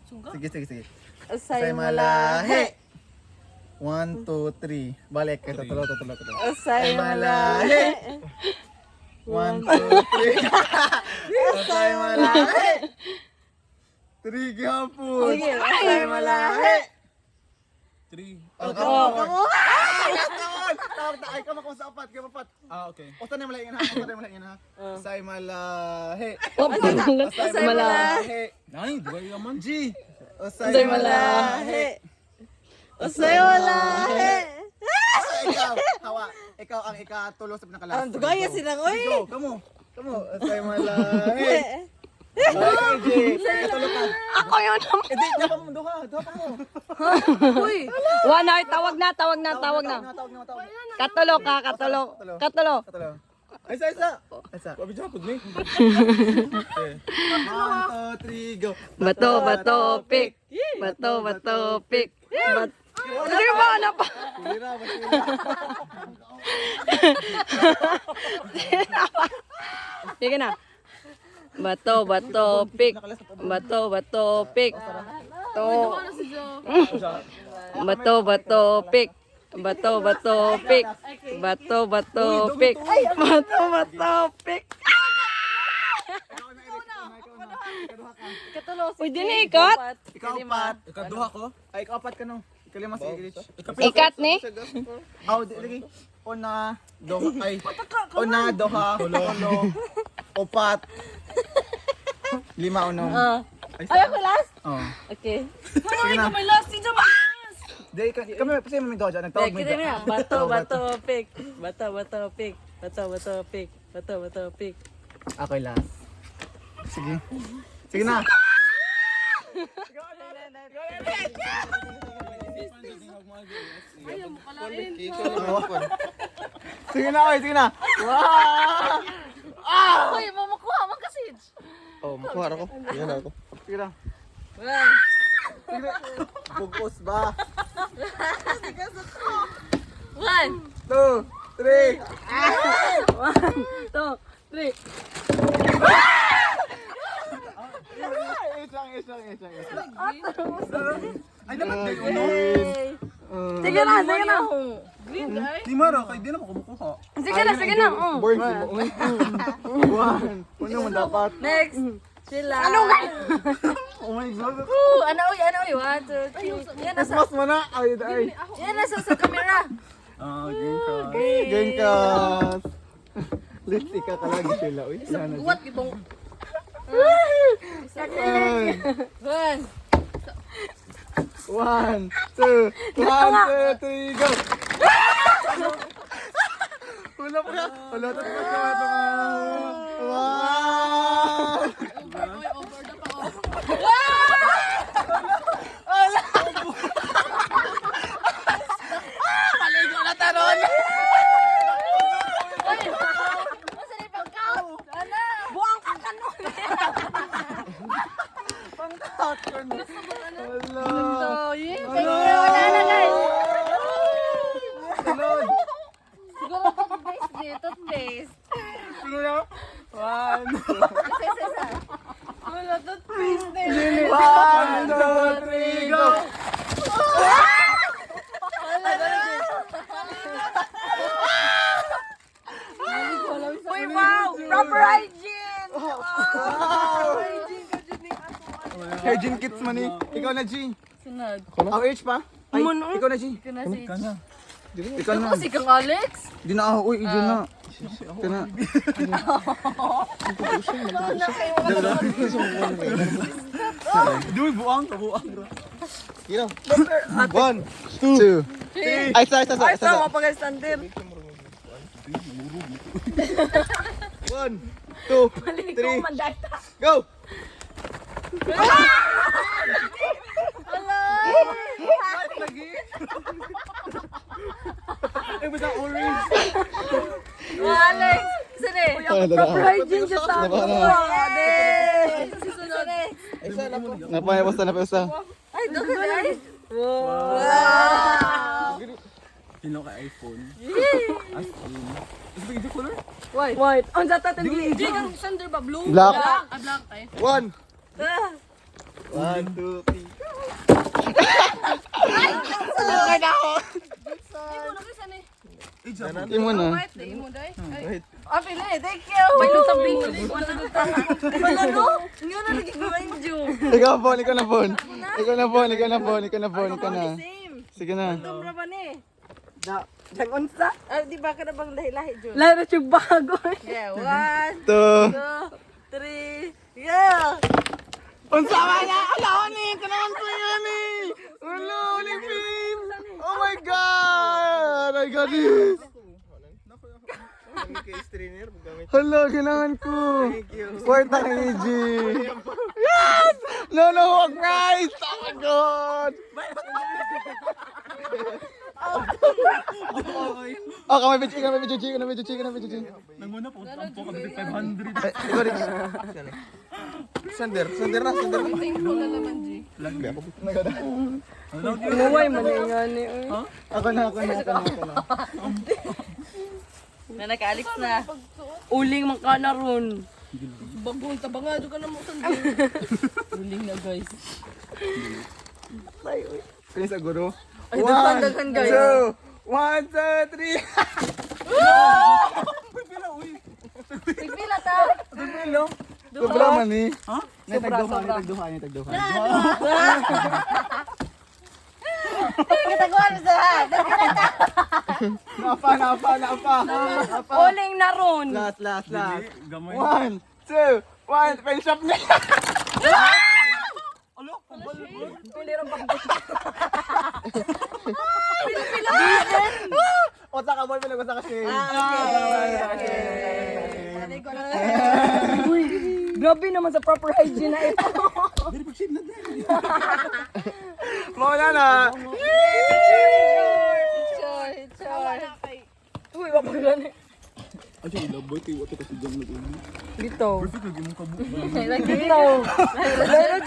Sige, sige, sige. Usay malahi. 1, 2, 3. Balik. Tutulo. Usay malahi. 1, 2, 3. Usay malahi. 3 gihapon. Sige, usay malahi. 3. Ay, kama ko sa apat. Okay. Usa na malain ha. Usay malahi. Usay malahi. Nay, duwa yaman. G. Usay malahi. Usay malahi. Ikaw, hawa. Ikaw ang ikatulo sa pinakalas. Ang dugaya silang, oy. Go, kamo. Usay malahi. Ay, ikatulo ka. Ako yun. Hindi, duha ka mo. Uy. One hour, tawag na. Tawag na. Katulo. Katulo. Ay, isa. Wabi dyan po, ni. 1, 2, 3, go. Bato, pick. Bato, pick. Hindi ba na pa? Kulira. Sige na. Bato, pick. Bato, pick. To. Bato, pick. Bato, pick. Bato, pick. Pick. Uy, din ikot. Ikaw apat. Ikaw duha ko. Ay, ikaw apat ka no. Ikalima si Ilich. Ikat ni. Aw, lagi. Una, doha. Ay, una, doha. Tulo. Opat. 5 unong. Ay, ako last? Oh. Okay. Sige na. May last, hindi ba? Di, kami kasi may doha dyan. Nagtawag mo Kita dyan. na. Bato, pick. Bato, pick. Bato, pick. Ako'y last. Sige. Sige na. Ayaw mo kalain. Sige na, oy. Sige na. Wow! Uy, mamakuha man kasi. Oh, makuha ako. Yan ako. Sige na. Well, Sige na. Bugos ba? 1, 2, 3. 2, 3. Isang. Ay, dapat kayo, no? Sige na. Green guy. Di mara, kayo di na makumukuha. Sige na. Born si mo. One. Ano man dapat? Next. Sila. Ano nga? Oh my God. Ano uy? 1, 2, 3. Yan nasa, Mas mo na. Ay. yan nasa sa camera. Genkas. Lipstick ka kalagi sila. Uy, sana. Buwat ibong. Ay. 1. 1, 2, 3, go! Wala pa. Wala pa siya. Wow! Over the pa. Maligo na taron. Masa ni pag-count? Ana. Buang ka kanon. Pang-count ko na. Wala. Wala na guys. Sunod. Siguro toothpaste din. Toothpaste. Sunod na. 1, Isa. Wala toothpaste din. 1, 2, 3, go! Uy, wow. Proper hygiene. Hygiene kits man eh. Ikaw na, G. Sunod. Ang age pa? Ay, ikaw na, G. Ikaw na si H. Ikaw na. Kasi kang Alex. Di na ako. Uy, di na. Ikaw na. Duy, buang. Yan. 1, 2, 3. Ay, isa. Ay, sama pa guys, standard. 1, 2, 3. Mandata. Go! Ay, basta orange. Alex. Saan eh? Proper hygiene siya ta. Susunod. Isa na po. Napayabas na. Ay, doon ka guys. Sino ka iPhone? iPhone. Is it the color? White. Ang zata tingin. Hindi kang sender ba? Blue? Black. Black ay. 1, 1, 2, 3. Imo na. Ah, pili. Thank you. May lutabing. Wala no? Ngayon na lagi ko enjo. Ikaw na, Bon. Ikaw na, Bon. Ikaw na, Bon. Ikaw na, Bon. Ikaw na, Bon. Ikaw na. Same. Sige na. Tumbra ba ni? Jangunsa. Ah, di ba ka na bang lahi-lahi, Jun? Laro siya bago. Yeah, 1, 2. 2, 3. Yeah. Unsa man na? Ala ni, kanaon ko yan eh. Hello, ni Pim. Oh my God. I got this. Hello, ganahan ko. Kwarta ng EG. Yes! No, no, Christ! Oh my God! Oh, kamay bitch, kamay bitch, kamay bitch, kamay bitch. Nanguna po, tampo ka 500. Ikaw rin. Sander na. Umuway man yung gani. Ako na. Na naka-Alex na. Uling man ka na ron. Babunta ba nga? Doon ka na mo sandi. Uling na, guys. Kaya sa guro. Ay, daghan guys. 1, 2, 3. Pigpila ta. Sobra man eh. Ha? Tagduhan. Kataguan mo sa Napa. Uling na ron. Last. Gamay. 1, 2, 1. Pen shop na. Otak ka boy, pinagusta kasi. Uy, grabe naman sa proper hygiene na ito. Mawala na. Uy, wapa gani. Ay, laboy kayo wato kasi diyan na. Dito. Perfect lagi mong kabu. Dito. Lalo,